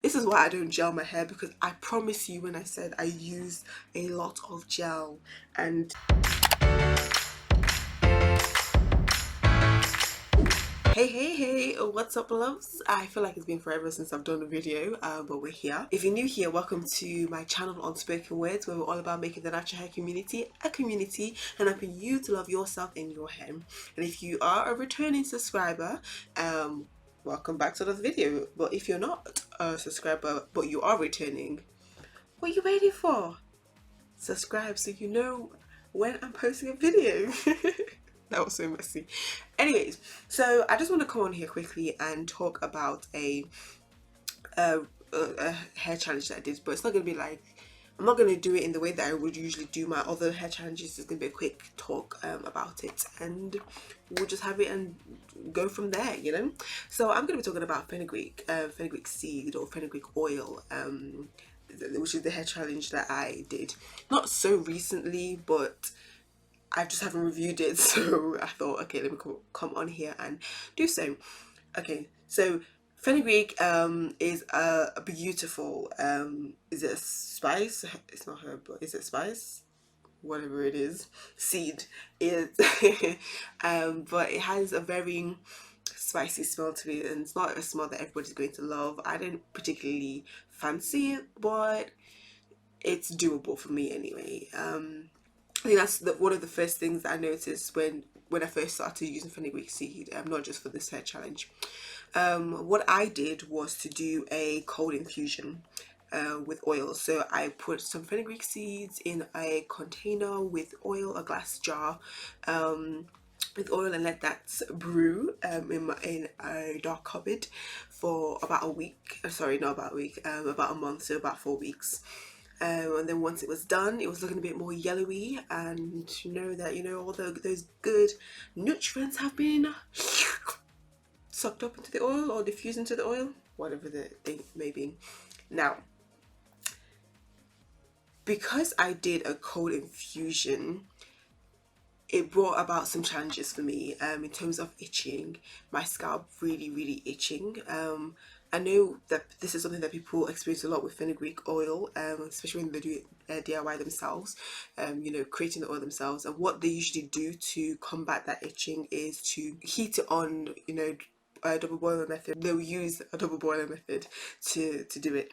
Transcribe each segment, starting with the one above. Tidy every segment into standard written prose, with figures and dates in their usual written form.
This is why I don't gel my hair, because I promise you, when I said I use a lot of gel. And hey, what's up, loves? I feel like it's been forever since I've done a video, but we're here. If you're new here, welcome to my channel Unspoken Wordz, where we're all about making the natural hair community a community and helping you to love yourself and your hair. And if you are a returning subscriber, welcome back to this video. But if you're not a subscriber but you are returning, what are you waiting for? Subscribe so you know when I'm posting a video. That was so messy. Anyways, so I just want to come on here quickly and talk about a hair challenge that I did, but it's not going to be like, I'm not going to do it in the way that I would usually do my other hair challenges. It's going to be a quick talk about it, and we'll just have it and go from there, you know. So I'm going to be talking about Fenugreek Seed or Fenugreek oil, which is the hair challenge that I did not so recently, but I just haven't reviewed it, so I thought, okay, let me come on here and do so. Okay, so fenugreek is a beautiful, is it a spice? It's not herb, but is it spice? Whatever it is, seed is. But it has a very spicy smell to it, and it's not a smell that everybody's going to love. I didn't particularly fancy it, but it's doable for me anyway. I think that's one of the first things that I noticed when I first started using fenugreek seed, not just for this hair challenge. What I did was to do a cold infusion with oil. So I put some fenugreek seeds in a container with oil, a glass jar, with oil, and let that brew in a dark cupboard for about a week. Sorry, not about a week, about a month, so about 4 weeks. And then once it was done, it was looking a bit more yellowy, and you know that, you know, all those good nutrients have been sucked up into the oil or diffused into the oil, whatever the thing may be. Now, because I did a cold infusion, it brought about some challenges for me in terms of itching. My scalp really itching. I know that this is something that people experience a lot with fenugreek oil, especially when they do DIY themselves, you know, creating the oil themselves. And what they usually do to combat that itching is to heat it on, you know, a double boiler method. They'll use a double boiler method to do it.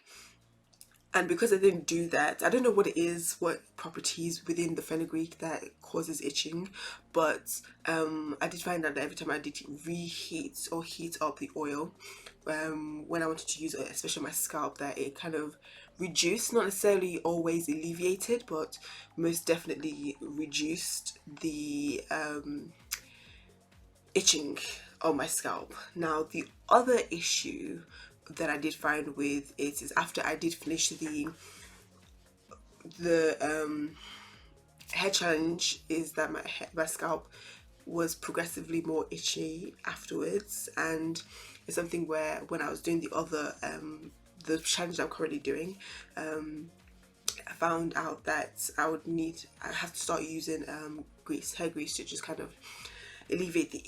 And because I didn't do that, I don't know what it is, what properties within the fenugreek that causes itching, but I did find out that every time I did reheat or heat up the oil, when I wanted to use it, especially on my scalp, that it kind of reduced, not necessarily always alleviated, but most definitely reduced the itching on my scalp. Now, the other issue that I did find with it is, after I did finish the hair challenge, is that my scalp was progressively more itchy afterwards. And it's something where, when I was doing the other the challenge I'm currently doing, I found out that I have to start using hair grease to just kind of alleviate the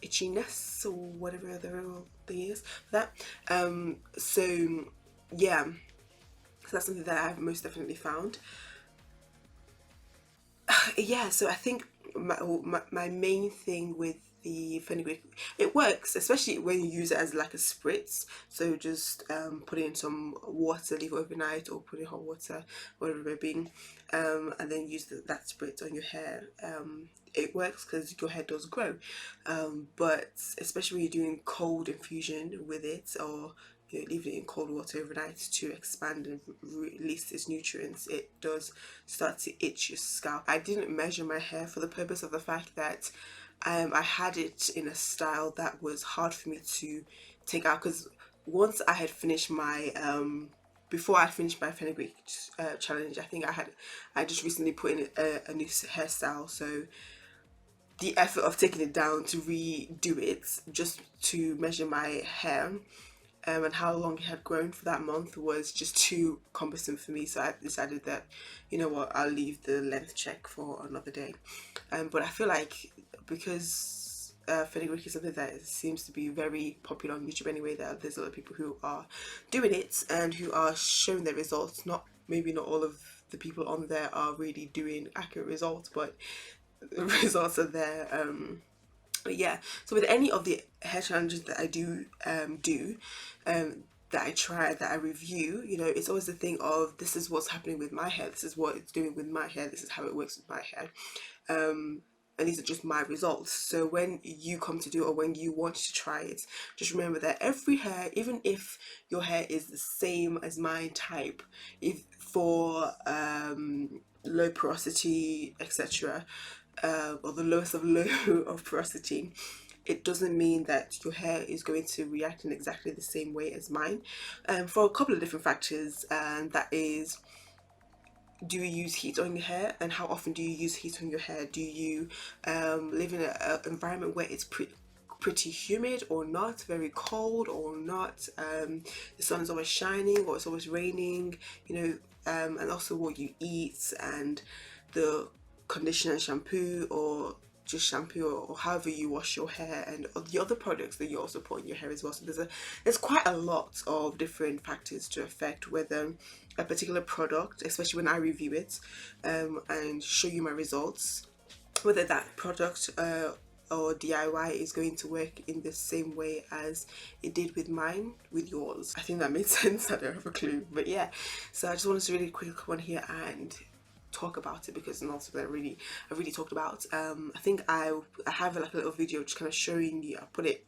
itchiness or whatever the real thing is for that. So yeah, so that's something that I've most definitely found. Yeah, so I think my main thing with the fenugreek, it works, especially when you use it as like a spritz. So just put it in some water, leave it overnight, or put it in hot water, whatever it may be, and then use that spritz on your hair. It works because your hair does grow, but especially when you're doing cold infusion with it, or you know, leave it in cold water overnight to expand and release its nutrients, it does start to itch your scalp. I didn't measure my hair for the purpose of the fact that I had it in a style that was hard for me to take out, because once I had finished my before I finished my fenugreek challenge, I think I just recently put in a new hairstyle, so the effort of taking it down to redo it just to measure my hair and how long it had grown for that month was just too cumbersome for me. So I decided that, you know what, I'll leave the length check for another day. But I feel like, because fenugreek is something that seems to be very popular on YouTube anyway. There's a lot of people who are doing it and who are showing their results. Maybe not all of the people on there are really doing accurate results, but the results are there. But yeah, so with any of the hair challenges that I that I try, that I review, you know, it's always the thing of, this is what's happening with my hair, this is what it's doing with my hair, this is how it works with my hair. And these are just my results. So when you come to do it, or when you want to try it, just remember that every hair, even if your hair is the same as my type, if for low porosity, etc., or the lowest of low of porosity, it doesn't mean that your hair is going to react in exactly the same way as mine, for a couple of different factors. And that is, do you use heat on your hair, and how often do you use heat on your hair? Do you live in an environment where it's pretty humid or not, very cold or not, the sun is always shining or it's always raining, you know, and also what you eat, and the conditioner and shampoo, or just shampoo, or however you wash your hair, and the other products that you also put in your hair as well. So there's quite a lot of different factors to affect whether a particular product, especially when I review it and show you my results, whether that product or DIY is going to work in the same way as it did with mine, with yours. I think that made sense. I don't have a clue, but yeah. So I just wanted to really quickly come on here and talk about it, because not something I really talked about. I think I have like a little video just kind of showing you. I put it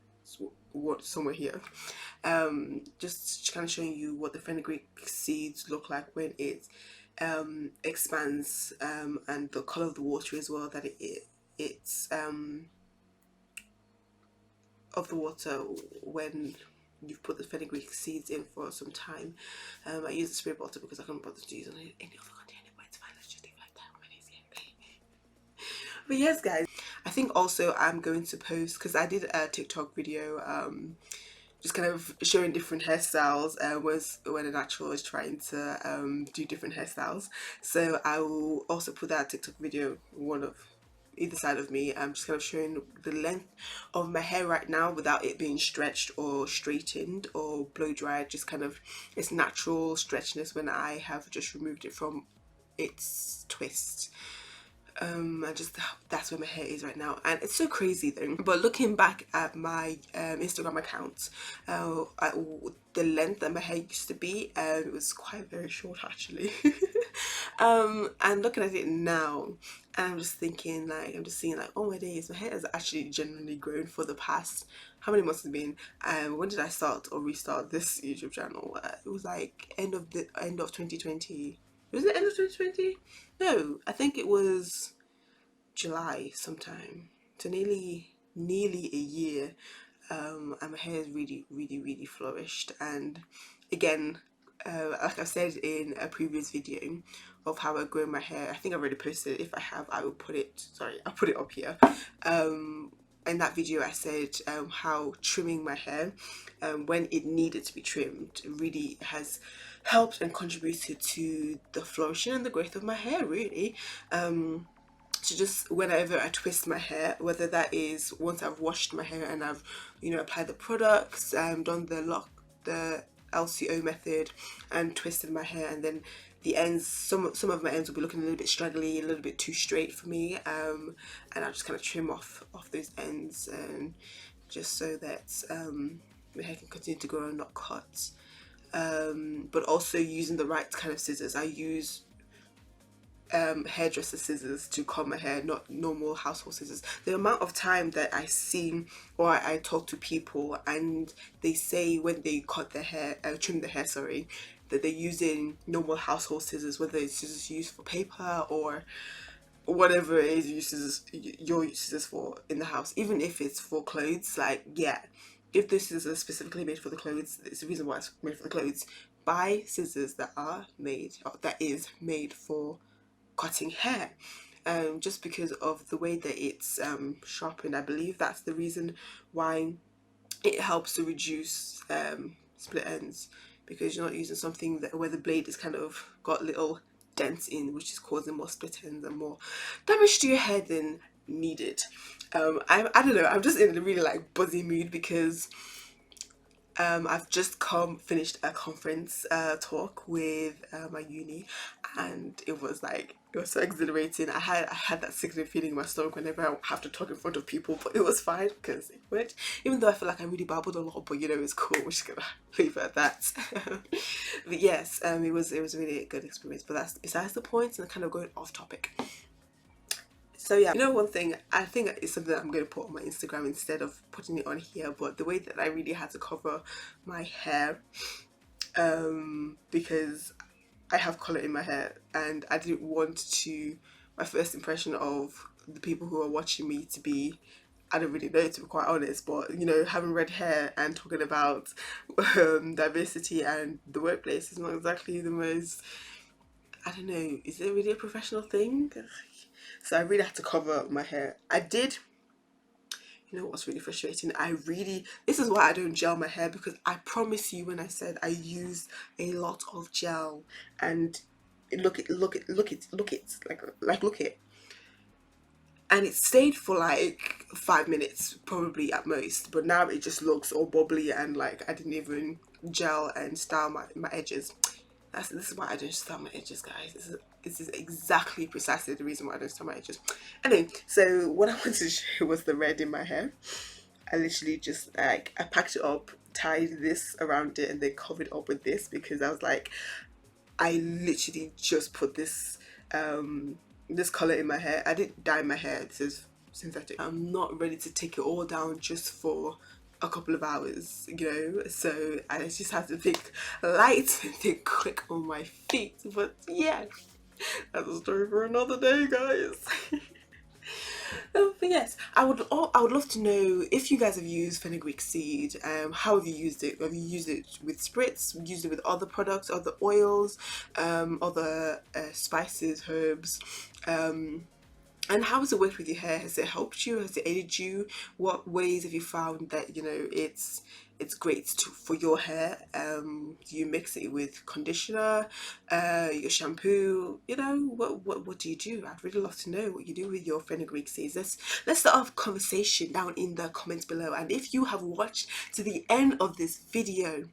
somewhere here, just kind of showing you what the fenugreek seeds look like when it expands, and the color of the water as well, that it's of the water when you've put the fenugreek seeds in for some time. I use the spray bottle because I can't bother to use any other container, but it's fine, let's just leave it like that when it's here. But yes guys, I think also I'm going to post, because I did a TikTok video just kind of showing different hairstyles, was when a natural is trying to do different hairstyles. So I will also put that TikTok video, one of either side of me. I'm just kind of showing the length of my hair right now without it being stretched or straightened or blow dried, just kind of its natural stretchiness when I have just removed it from its twist. That's where my hair is right now, and it's so crazy though. But looking back at my Instagram account, the length that my hair used to be, it was quite very short actually. And looking at it now, and I'm just thinking, like, I'm just seeing like, oh my days, my hair has actually genuinely grown for the past, how many months has it been? When did I start or restart this YouTube channel? It was like end of 2020. Was it end of 2020? No, I think it was July sometime. So nearly a year. And my hair has really flourished. And again, like I said in a previous video of how I grow my hair, I think I've already posted it. If I have, I will put it, I'll put it up here. In that video I said how trimming my hair when it needed to be trimmed really has helped and contributed to the flourishing and the growth of my hair, really. So just whenever I twist my hair, whether that is once I've washed my hair and I've, you know, applied the products, done the LCO method and twisted my hair, and then the ends, some of my ends will be looking a little bit straggly, a little bit too straight for me, and I'll just kind of trim off those ends, and just so that my hair can continue to grow and not cut. But also using the right kind of scissors. I use hairdresser scissors to comb my hair, not normal household scissors. The amount of time that I see or I talk to people and they say when they cut their hair, trim their hair, sorry, that they're using normal household scissors, whether it's scissors used for paper or whatever it is you're scissors for in the house, even if it's for clothes. Like, yeah, if this is specifically made for the clothes, it's the reason why it's made for the clothes. Buy scissors that are made, or that is made for cutting hair, just because of the way that it's sharpened. I believe that's the reason why it helps to reduce split ends, because you're not using something that where the blade is kind of got little dents in, which is causing more split ends and more damage to your hair than needed. I don't know, I'm just in a really like buzzy mood because I've just finished a conference talk with my uni, and it was so exhilarating. I had that sickening feeling in my stomach whenever I have to talk in front of people, but it was fine because it worked. Even though I feel like I really babbled a lot, but you know, it's cool. We're just gonna leave it at that. But yes, it was really a good experience. But that's besides the point, and kind of going off topic. So yeah, you know, one thing I think is something that I'm going to put on my Instagram instead of putting it on here, but the way that I really had to cover my hair, because I have colour in my hair, and I didn't want to, my first impression of the people who are watching me to be, I don't really know, to be quite honest, but you know, having red hair and talking about diversity and the workplace is not exactly the most, I don't know, is it really a professional thing? So I really had to cover my hair. I did. You know what's really frustrating? This is why I don't gel my hair, because I promise you, when I said I use a lot of gel, and look it, look it, and it stayed for like 5 minutes probably at most, but now it just looks all bubbly and like I didn't even gel and style my edges. This is why I don't style my edges, guys. This is exactly precisely the reason why I don't style my edges. Anyway, so what I wanted to show was the red in my hair. I literally just like, I packed it up, tied this around it, and then covered it up with this, because I was like, I literally just put this color in my hair. I didn't dye my hair. This is synthetic. I'm not ready to take it all down just for a couple of hours, you know, so I just have to think light and think quick on my feet. But yeah, that's a story for another day, guys. But yes, I would love to know if you guys have used Fenugreek Seed. How have you used it? Have you used it with spritz? Used it with other products, other oils, other spices, herbs? And how has it worked with your hair? Has it helped you? Has it aided you? What ways have you found that, you know, it's great for your hair? Do you mix it with conditioner, your shampoo? You know, what do you do? I'd really love to know what you do with your fenugreek seeds. Let's start off conversation down in the comments below. And if you have watched to the end of this video,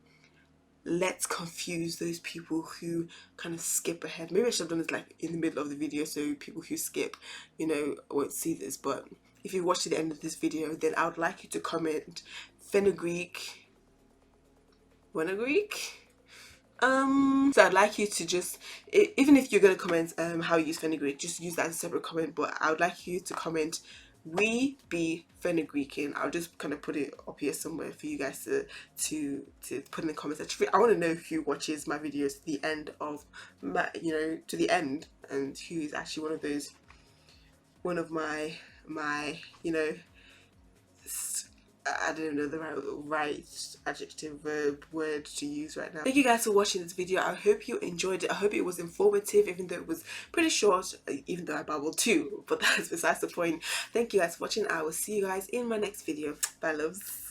let's confuse those people who kind of skip ahead. Maybe I should have done this like in the middle of the video, so people who skip, you know, won't see this. But if you watch to the end of this video, then I would like you to comment fenugreek. So I'd like you to just, even if you're gonna comment how you use fenugreek, just use that as a separate comment. But I would like you to comment, we be fenugreeking. I'll just kind of put it up here somewhere for you guys to put in the comments. Actually, I want to know who watches my videos to the end of my, you know, to the end, and who is actually one of my you know, I don't know the right adjective, verb, word to use right now. Thank you guys for watching this video. I hope you enjoyed it. I hope it was informative, even though it was pretty short, even though I babbled too, but that's besides the point. Thank you guys for watching. I will see you guys in my next video. Bye, loves.